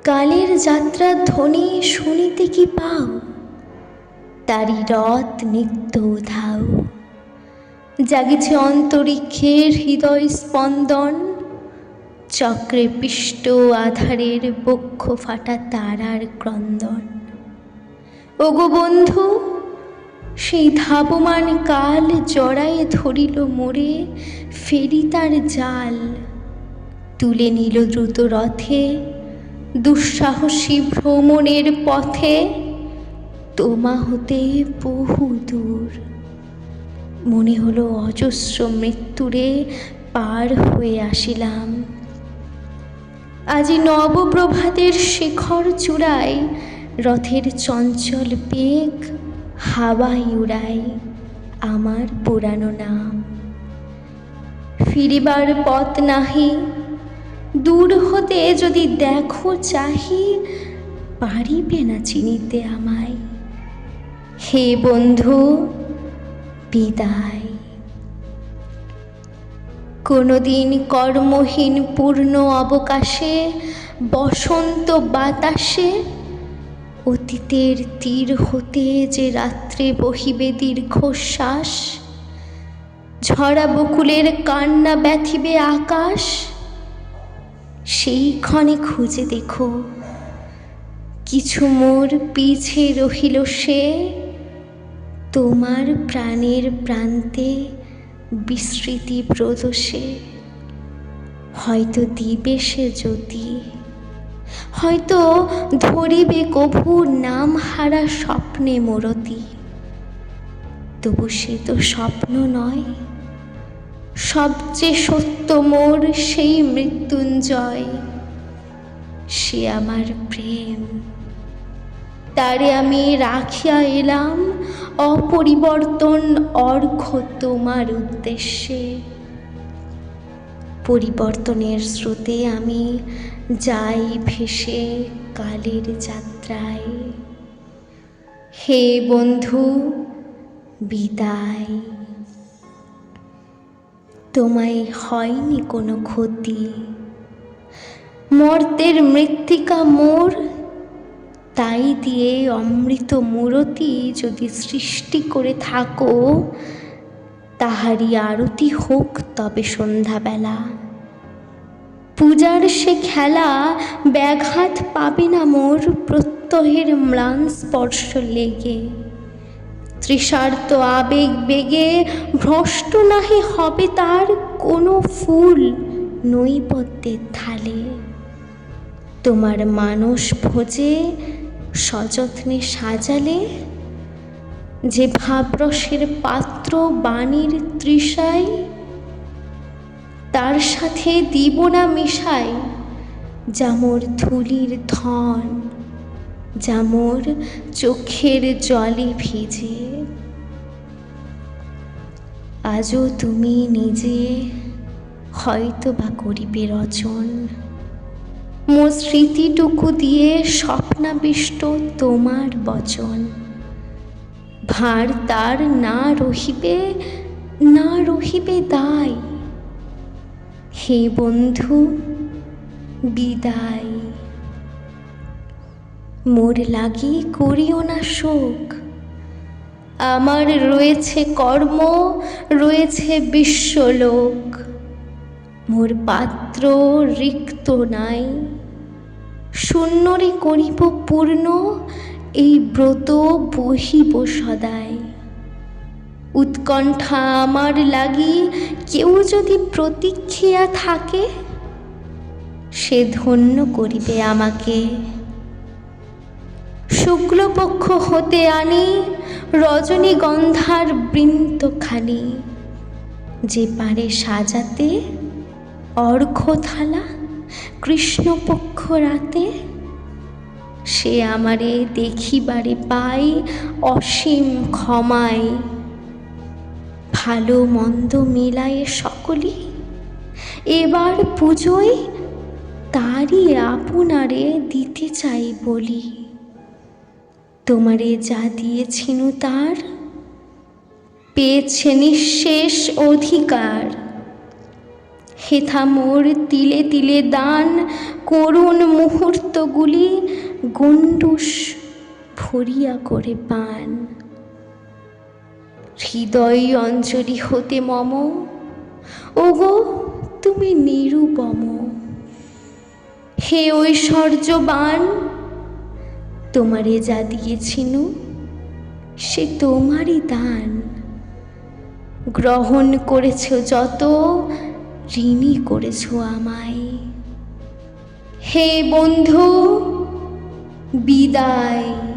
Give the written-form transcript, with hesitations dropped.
কালের যাত্রার ধ্বনি শুনিতে কি পাও? তারি রথ নিত্য উধাও। জাগিছে অন্তরিক্ষের হৃদয় স্পন্দন, চক্রে পিষ্ট আধারের বক্ষ ফাটা তারার ক্রন্দন। ওগো বন্ধু, সেই ধাবমান কাল জড়ায়ে ধরিল মোরে, ফেরি তার জাল। তুলে নিল দ্রুত রথে দুঃসাহসী ভ্রমণের পথে, তোমা হতে বহু দূর। মনে হলো অজস্র মৃত্যুরে পার হয়ে আসিলাম। আজি নবপ্রভাতের শিখর চূড়ায় রথের চঞ্চল বেগ হাওয়ায় উড়ায় আমার পুরানো নাম। ফিরিবার পথ নাহি, দূর হতে যদি দেখো চাহি, পারিবে না চিনিতে আমায়। হে বন্ধু, বিদায়। কোনোদিন কর্মহীন পূর্ণ অবকাশে, বসন্ত বাতাসে, অতীতের তীর হতে যে রাত্রে বহিবে দীর্ঘশ্বাস, ঝরা বকুলের কান্না ব্যথিবে আকাশ, সেই ক্ষণে খুঁজে দেখো কিছু মোর পিছে রহিল সে, তোমার প্রাণের প্রান্তে বিস্মৃতি প্রদোষে। হয়তো দিবে সে জ্যোতি, হয়তো ধরিবে কভু নাম হারা স্বপ্নে মরতি। তবু সে তো স্বপ্ন নয়, সবচেয়ে সত্য মোর সেই মৃত্যুঞ্জয়। সে আমার প্রেম, তারে আমি রাখিয়া এলাম অপরিবর্তন অর্ঘ্য তোমার উদ্দেশ্যে। পরিবর্তনের স্রোতে আমি যাই ভেসে কালের যাত্রায়। হে বন্ধু, বিদায়। তোমায় হয়নি কোনো ক্ষতি, মর্তের মৃত্তিকা মোর, তাই দিয়ে অমৃত মূরতি যদি সৃষ্টি করে থাকো, তাহারই আরতি হোক তবে সন্ধ্যাবেলা। পূজার সে খেলা ব্যাঘাত পাবে না মোর প্রত্যহের ম্লান স্পর্শ লেগে। তৃষার্ত আবেগ বেগে ভ্রষ্ট নাহি হবে তার কোনো ফুল নৈবেদ্যের থালে। তোমার মানস ভোজে সযত্নে সাজালে, যে ভাবরসের পাত্র বাণীর তৃষায়, তার সাথে দিব না মিশাই যা মোর ধুলির ধন, যা মোর চোখের জলে ভিজে। আজও তুমি নিজে হয়তো বা করিবে রচন, মোর স্মৃতিটুকু দিয়ে স্বপ্নাবিষ্ট তোমার বচন। ভার তার না রহিবে, না রহিবে দায়। হে বন্ধু, বিদায়। মোর লাগি করিও না শোক, আমার রয়েছে কর্ম, রয়েছে বিশ্বলোক। মোর পাত্র রিক্ত নাই, শূন্যরে করিব পূর্ণ এই ব্রত বহিব সদাই। উৎকণ্ঠা আমার লাগি কেউ যদি প্রতীক্ষিয়া থাকে, সে ধন্য করিবে আমাকে। শুক্লপক্ষ হতে আনি রজনীগন্ধার বৃন্তখানি, যে পারে সাজাতে অর্ঘ্যথালা কৃষ্ণপক্ষ রাতে। সে আমারে দেখিবারে পাই অসীম ক্ষমায়। ভালো মন্দ মিলায়ে সকলি এবার পুজোয় তারই আপনারে দিতে চাই বলি। তোমারে যা দিয়েছিনু তার পেয়েছে নিঃশেষ অধিকার। হেথা মোর তিলে তিলে দান, করুণ মুহূর্তগুলি গণ্ডূষ ভরিয়া করে পান। হৃদয় অঞ্জলি হতে মম, ওগো তুমি নিরুপম। হে ঐশ্বর্যবান, তোমারে যা দিয়েছিনু সে তোমারই দান। গ্রহণ করেছ যত, ঋণী করেছ আমায়। হে বন্ধু বিদায়।